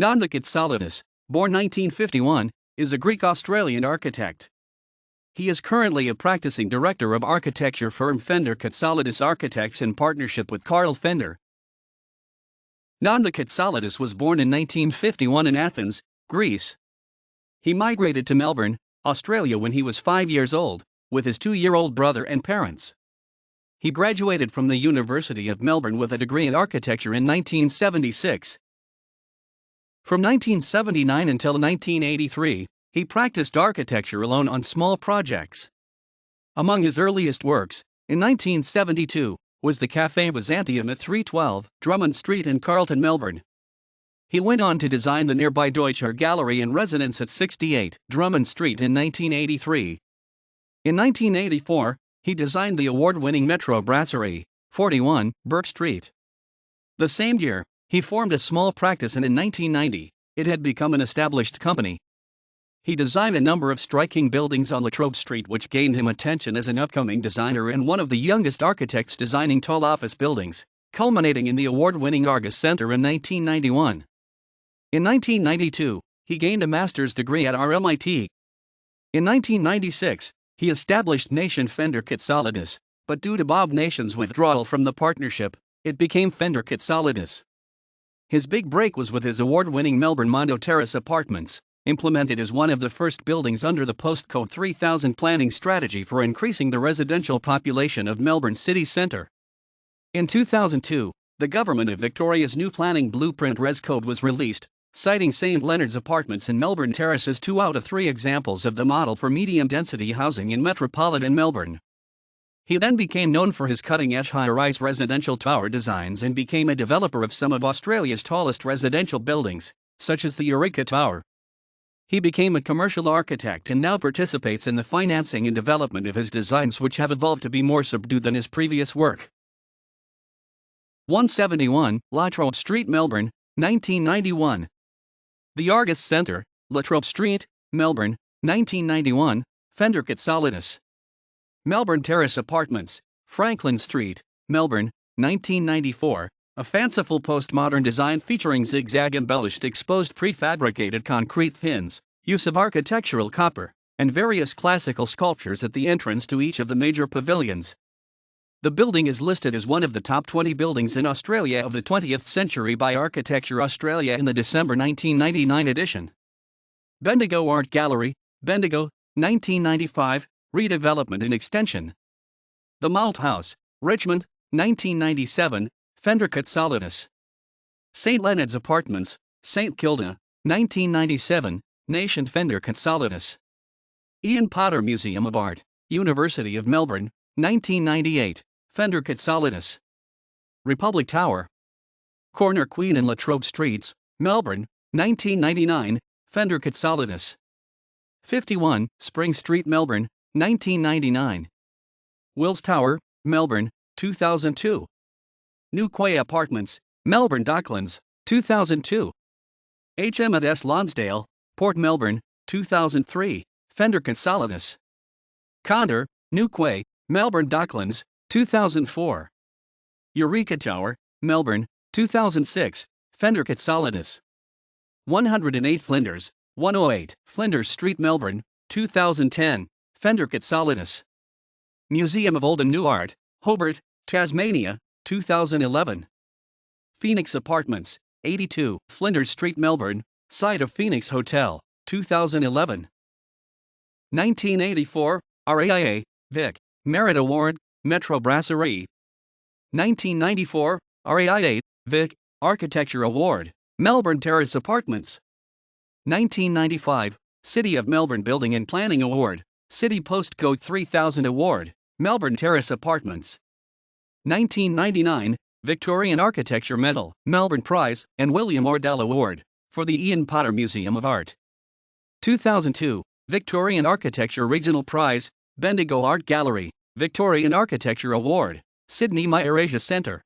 Nonda Katsalidis, born 1951, is a Greek-Australian architect. He is currently a practicing director of architecture firm Fender Katsalidis Architects in partnership with Karl Fender. Nonda Katsalidis was born in 1951 in Athens, Greece. He migrated to Melbourne, Australia when he was 5 years old, with his 2-year-old brother and parents. He graduated from the University of Melbourne with a degree in architecture in 1976. From 1979 until 1983, he practiced architecture alone on small projects. Among his earliest works, in 1972, was the Café Byzantium at 312 Drummond Street in Carlton, Melbourne. He went on to design the nearby Deutscher Gallery and residence at 68 Drummond Street in 1983. In 1984, he designed the award-winning Metro Brasserie, 41 Burke Street. The same year, he formed a small practice and in 1990, it had become an established company. He designed a number of striking buildings on La Trobe Street which gained him attention as an upcoming designer and one of the youngest architects designing tall office buildings, culminating in the award-winning Argus Center in 1991. In 1992, he gained a master's degree at RMIT. In 1996, he established Nation Fender Katsalidis, but due to Bob Nation's withdrawal from the partnership, it became Fender Katsalidis. His big break was with his award-winning Melbourne Mondo Terrace Apartments, implemented as one of the first buildings under the postcode 3000 planning strategy for increasing the residential population of Melbourne city centre. In 2002, the Government of Victoria's new planning blueprint Res Code was released, citing St Leonard's Apartments in Melbourne Terrace as 2 out of 3 examples of the model for medium-density housing in metropolitan Melbourne. He then became known for his cutting-edge high-rise residential tower designs and became a developer of some of Australia's tallest residential buildings, such as the Eureka Tower. He became a commercial architect and now participates in the financing and development of his designs, which have evolved to be more subdued than his previous work. 171 La Trobe Street, Melbourne, 1991. The Argus Center, La Trobe Street, Melbourne, 1991, Fender Katsalidis. Melbourne Terrace Apartments, Franklin Street, Melbourne, 1994, a fanciful postmodern design featuring zigzag-embellished exposed prefabricated concrete fins, use of architectural copper, and various classical sculptures at the entrance to each of the major pavilions. The building is listed as one of the top 20 buildings in Australia of the 20th century by Architecture Australia in the December 1999 edition. Bendigo Art Gallery, Bendigo, 1995, redevelopment and extension. The Malt House, Richmond, 1997, Fender Katsalidis. St Leonard's Apartments, St Kilda, 1997, Nation Fender Katsalidis. Ian Potter Museum of Art, University of Melbourne, 1998, Fender Katsalidis. Republic Tower, Corner Queen and La Trobe Streets, Melbourne, 1999, Fender Katsalidis. 51 Spring Street, Melbourne, 1999. Wills Tower, Melbourne, 2002. New Quay Apartments, Melbourne Docklands, 2002. HM&S Lonsdale, Port Melbourne, 2003, Fender Katsalidis. Condor, New Quay, Melbourne Docklands, 2004. Eureka Tower, Melbourne, 2006, Fender Katsalidis. 108 Flinders, 108 Flinders Street, Melbourne, 2010, Fender Katsalidis. Museum of Old and New Art, Hobart, Tasmania, 2011. Phoenix Apartments, 82 Flinders Street, Melbourne, site of Phoenix Hotel, 2011. 1984, RAIA, Vic, Merit Award, Metro Brasserie. 1994, RAIA, Vic, Architecture Award, Melbourne Terrace Apartments. 1995, City of Melbourne Building and Planning Award, City Postcode 3000 Award, Melbourne Terrace Apartments. 1999, Victorian Architecture Medal, Melbourne Prize, and William Ordell Award, for the Ian Potter Museum of Art. 2002, Victorian Architecture Regional Prize, Bendigo Art Gallery, Victorian Architecture Award, Sydney Myer Asia Centre.